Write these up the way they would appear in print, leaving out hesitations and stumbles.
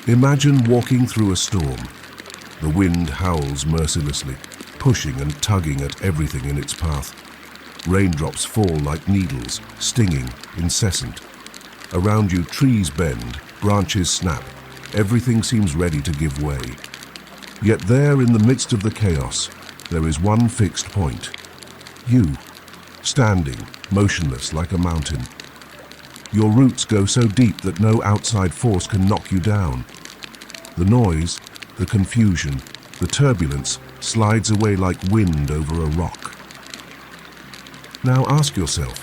Imagine walking through a storm. The wind howls mercilessly, pushing and tugging at everything in its path. Raindrops fall like needles, stinging, incessant. Around you, trees bend, branches snap. Everything seems ready to give way. Yet there, in the midst of the chaos, there is one fixed point. You, standing, motionless like a mountain. Your roots go so deep that no outside force can knock you down. The noise, the confusion, the turbulence slides away like wind over a rock. Now ask yourself,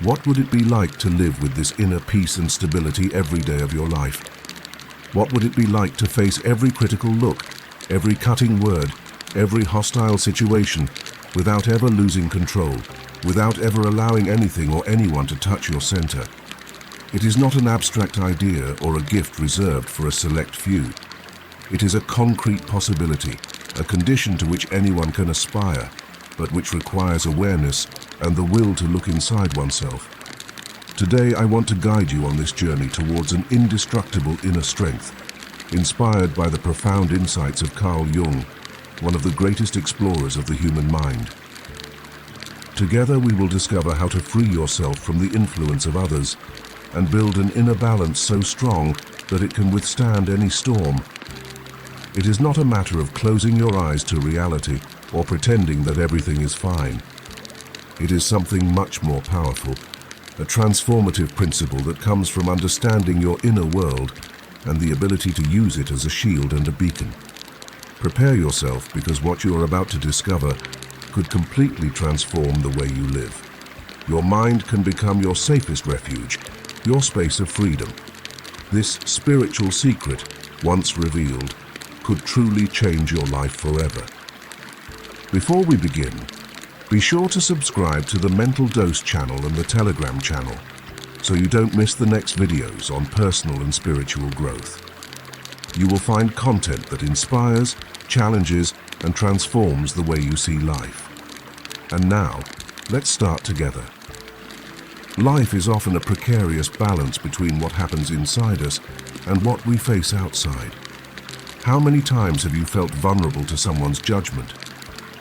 what would it be like to live with this inner peace and stability every day of your life? What would it be like to face every critical look, every cutting word, every hostile situation, without ever losing control, without ever allowing anything or anyone to touch your center? It is not an abstract idea or a gift reserved for a select few. It is a concrete possibility, a condition to which anyone can aspire, but which requires awareness and the will to look inside oneself. Today, I want to guide you on this journey towards an indestructible inner strength, inspired by the profound insights of Carl Jung, one of the greatest explorers of the human mind. Together, we will discover how to free yourself from the influence of others and build an inner balance so strong that it can withstand any storm. It is not a matter of closing your eyes to reality or pretending that everything is fine. It is something much more powerful, a transformative principle that comes from understanding your inner world and the ability to use it as a shield and a beacon. Prepare yourself, because what you are about to discover could completely transform the way you live. Your mind can become your safest refuge, your space of freedom. This spiritual secret, once revealed, could truly change your life forever. Before we begin, be sure to subscribe to the Mental Dose channel and the Telegram channel so you don't miss the next videos on personal and spiritual growth. You will find content that inspires, challenges, and transforms the way you see life. And now, let's start together. Life is often a precarious balance between what happens inside us and what we face outside. How many times have you felt vulnerable to someone's judgment?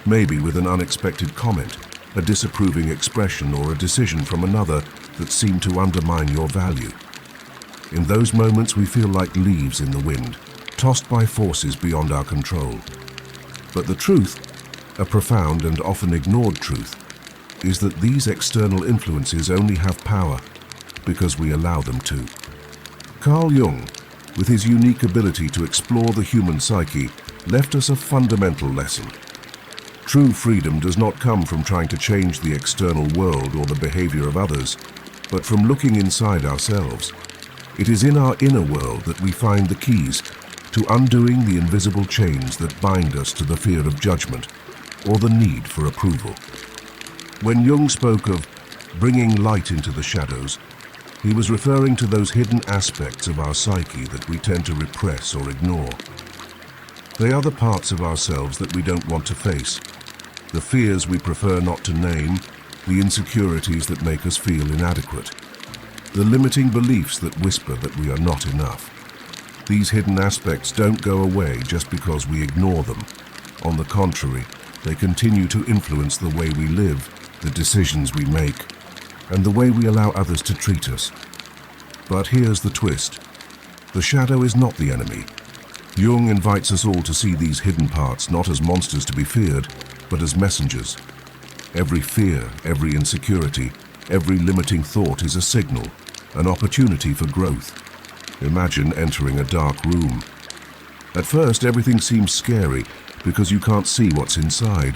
Maybe with an unexpected comment, a disapproving expression, or a decision from another that seemed to undermine your value. In those moments, we feel like leaves in the wind, tossed by forces beyond our control. But the truth, a profound and often ignored truth, is that these external influences only have power because we allow them to. Carl Jung, with his unique ability to explore the human psyche, left us a fundamental lesson. True freedom does not come from trying to change the external world or the behavior of others, but from looking inside ourselves. It is in our inner world that we find the keys to undoing the invisible chains that bind us to the fear of judgment or the need for approval. When Jung spoke of bringing light into the shadows, he was referring to those hidden aspects of our psyche that we tend to repress or ignore. They are the parts of ourselves that we don't want to face, the fears we prefer not to name, the insecurities that make us feel inadequate, the limiting beliefs that whisper that we are not enough. These hidden aspects don't go away just because we ignore them. On the contrary, they continue to influence the way we live, the decisions we make, and the way we allow others to treat us. But here's the twist. The shadow is not the enemy. Jung invites us all to see these hidden parts not as monsters to be feared, but as messengers. Every fear, every insecurity, every limiting thought is a signal, an opportunity for growth. Imagine entering a dark room. At first, everything seems scary because you can't see what's inside.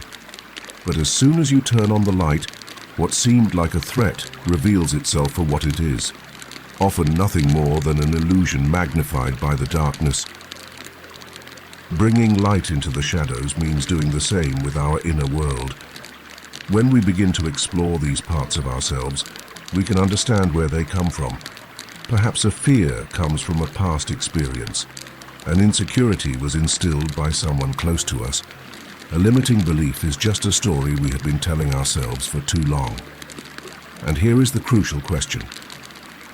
But as soon as you turn on the light, what seemed like a threat reveals itself for what it is, often nothing more than an illusion magnified by the darkness. Bringing light into the shadows means doing the same with our inner world. When we begin to explore these parts of ourselves, we can understand where they come from. Perhaps a fear comes from a past experience. An insecurity was instilled by someone close to us. A limiting belief is just a story we have been telling ourselves for too long. And here is the crucial question.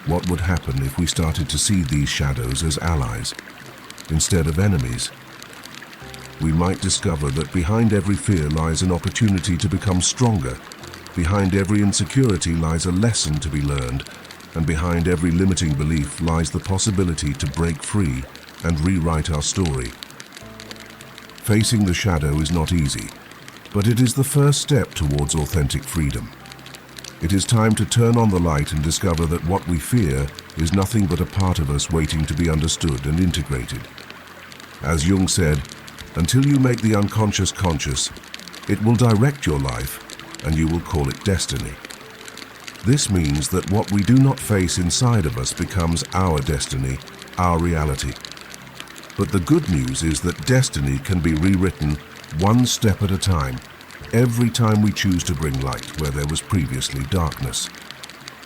What would happen if we started to see these shadows as allies instead of enemies? We might discover that behind every fear lies an opportunity to become stronger. Behind every insecurity lies a lesson to be learned, and behind every limiting belief lies the possibility to break free and rewrite our story. Facing the shadow is not easy, but it is the first step towards authentic freedom. It is time to turn on the light and discover that what we fear is nothing but a part of us waiting to be understood and integrated. As Jung said, until you make the unconscious conscious, it will direct your life, and you will call it destiny. This means that what we do not face inside of us becomes our destiny, our reality. But the good news is that destiny can be rewritten one step at a time, every time we choose to bring light where there was previously darkness.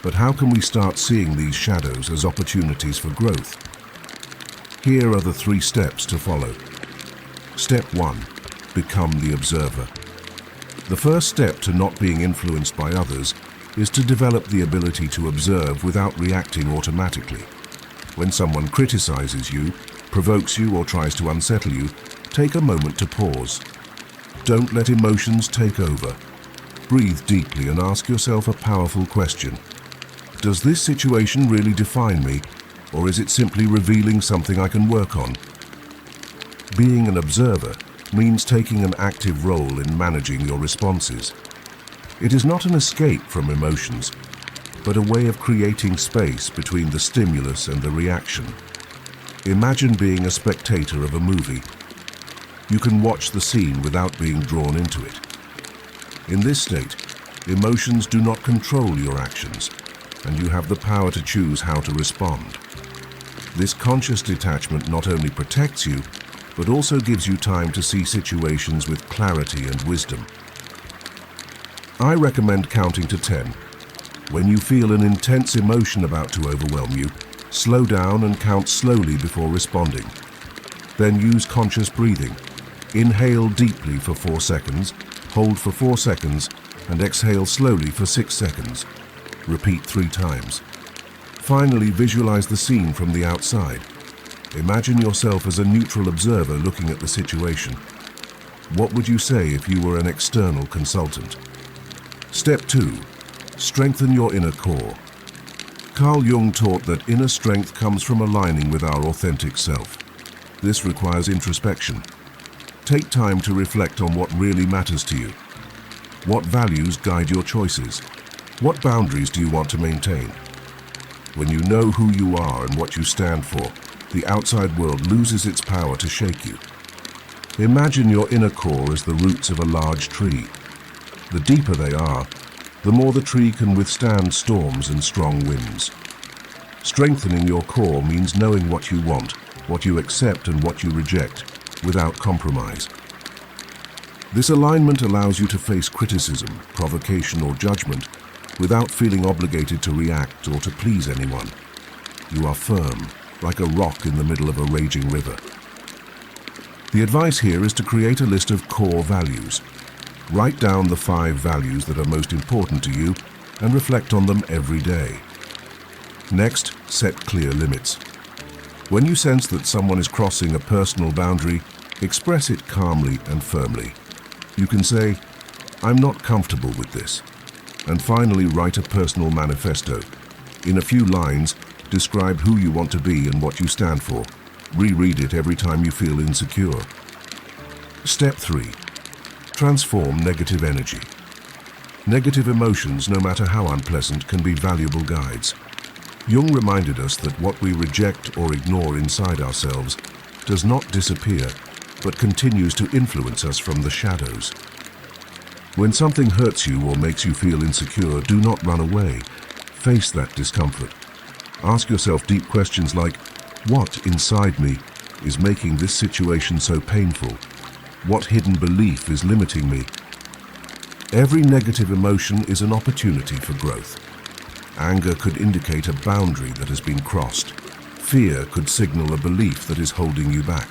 But how can we start seeing these shadows as opportunities for growth? Here are the 3 steps to follow. Step 1. Become the observer. The first step to not being influenced by others is to develop the ability to observe without reacting automatically. When someone criticizes you, provokes you, or tries to unsettle you, take a moment to pause. Don't let emotions take over. Breathe deeply and ask yourself a powerful question. Does this situation really define me, or is it simply revealing something I can work on? Being an observer means taking an active role in managing your responses. It is not an escape from emotions, but a way of creating space between the stimulus and the reaction. Imagine being a spectator of a movie. You can watch the scene without being drawn into it. In this state, emotions do not control your actions, and you have the power to choose how to respond. This conscious detachment not only protects you, but also gives you time to see situations with clarity and wisdom. I recommend counting to 10. When you feel an intense emotion about to overwhelm you, slow down and count slowly before responding. Then use conscious breathing. Inhale deeply for 4 seconds, hold for 4 seconds, and exhale slowly for 6 seconds. Repeat 3 times. Finally, visualize the scene from the outside. Imagine yourself as a neutral observer looking at the situation. What would you say if you were an external consultant? Step 2. Strengthen your inner core. Carl Jung taught that inner strength comes from aligning with our authentic self. This requires introspection. Take time to reflect on what really matters to you. What values guide your choices? What boundaries do you want to maintain? When you know who you are and what you stand for, the outside world loses its power to shake you. Imagine your inner core as the roots of a large tree. The deeper they are, the more the tree can withstand storms and strong winds. Strengthening your core means knowing what you want, what you accept and what you reject, without compromise. This alignment allows you to face criticism, provocation or judgment without feeling obligated to react or to please anyone. You are firm, like a rock in the middle of a raging river. The advice here is to create a list of core values. Write down the 5 values that are most important to you and reflect on them every day. Next, set clear limits. When you sense that someone is crossing a personal boundary, express it calmly and firmly. You can say, "I'm not comfortable with this." And finally, write a personal manifesto. In a few lines, describe who you want to be and what you stand for. Reread it every time you feel insecure. Step 3. Transform negative energy. Negative emotions, no matter how unpleasant, can be valuable guides. Jung reminded us that what we reject or ignore inside ourselves does not disappear, but continues to influence us from the shadows. When something hurts you or makes you feel insecure, do not run away. Face that discomfort. Ask yourself deep questions like, what inside me is making this situation so painful? What hidden belief is limiting me? Every negative emotion is an opportunity for growth. Anger could indicate a boundary that has been crossed. Fear could signal a belief that is holding you back.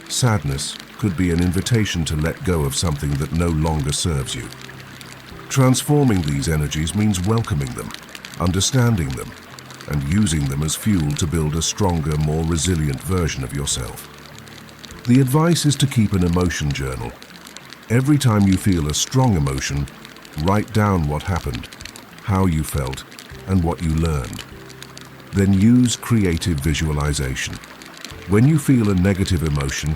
Sadness could be an invitation to let go of something that no longer serves you. Transforming these energies means welcoming them, understanding them, and using them as fuel to build a stronger, more resilient version of yourself. The advice is to keep an emotion journal. Every time you feel a strong emotion, write down what happened, how you felt, and what you learned. Then use creative visualization. When you feel a negative emotion,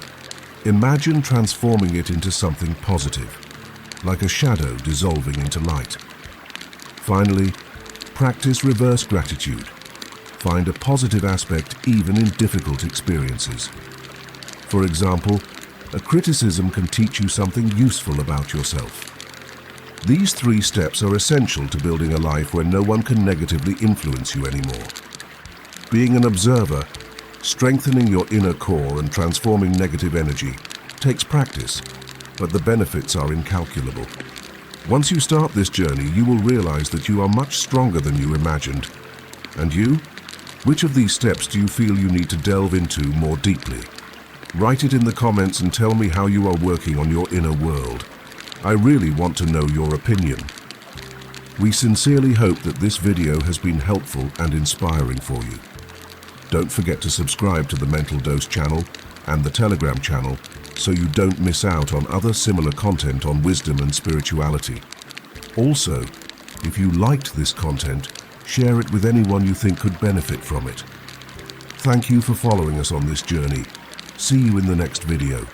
imagine transforming it into something positive, like a shadow dissolving into light. Finally, practice reverse gratitude. Find a positive aspect even in difficult experiences. For example, a criticism can teach you something useful about yourself. These 3 steps are essential to building a life where no one can negatively influence you anymore. Being an observer, strengthening your inner core and transforming negative energy takes practice, but the benefits are incalculable. Once you start this journey, you will realize that you are much stronger than you imagined. And you? Which of these steps do you feel you need to delve into more deeply? Write it in the comments and tell me how you are working on your inner world. I really want to know your opinion. We sincerely hope that this video has been helpful and inspiring for you. Don't forget to subscribe to the Mental Dose channel and the Telegram channel so you don't miss out on other similar content on wisdom and spirituality. Also, if you liked this content, share it with anyone you think could benefit from it. Thank you for following us on this journey. See you in the next video.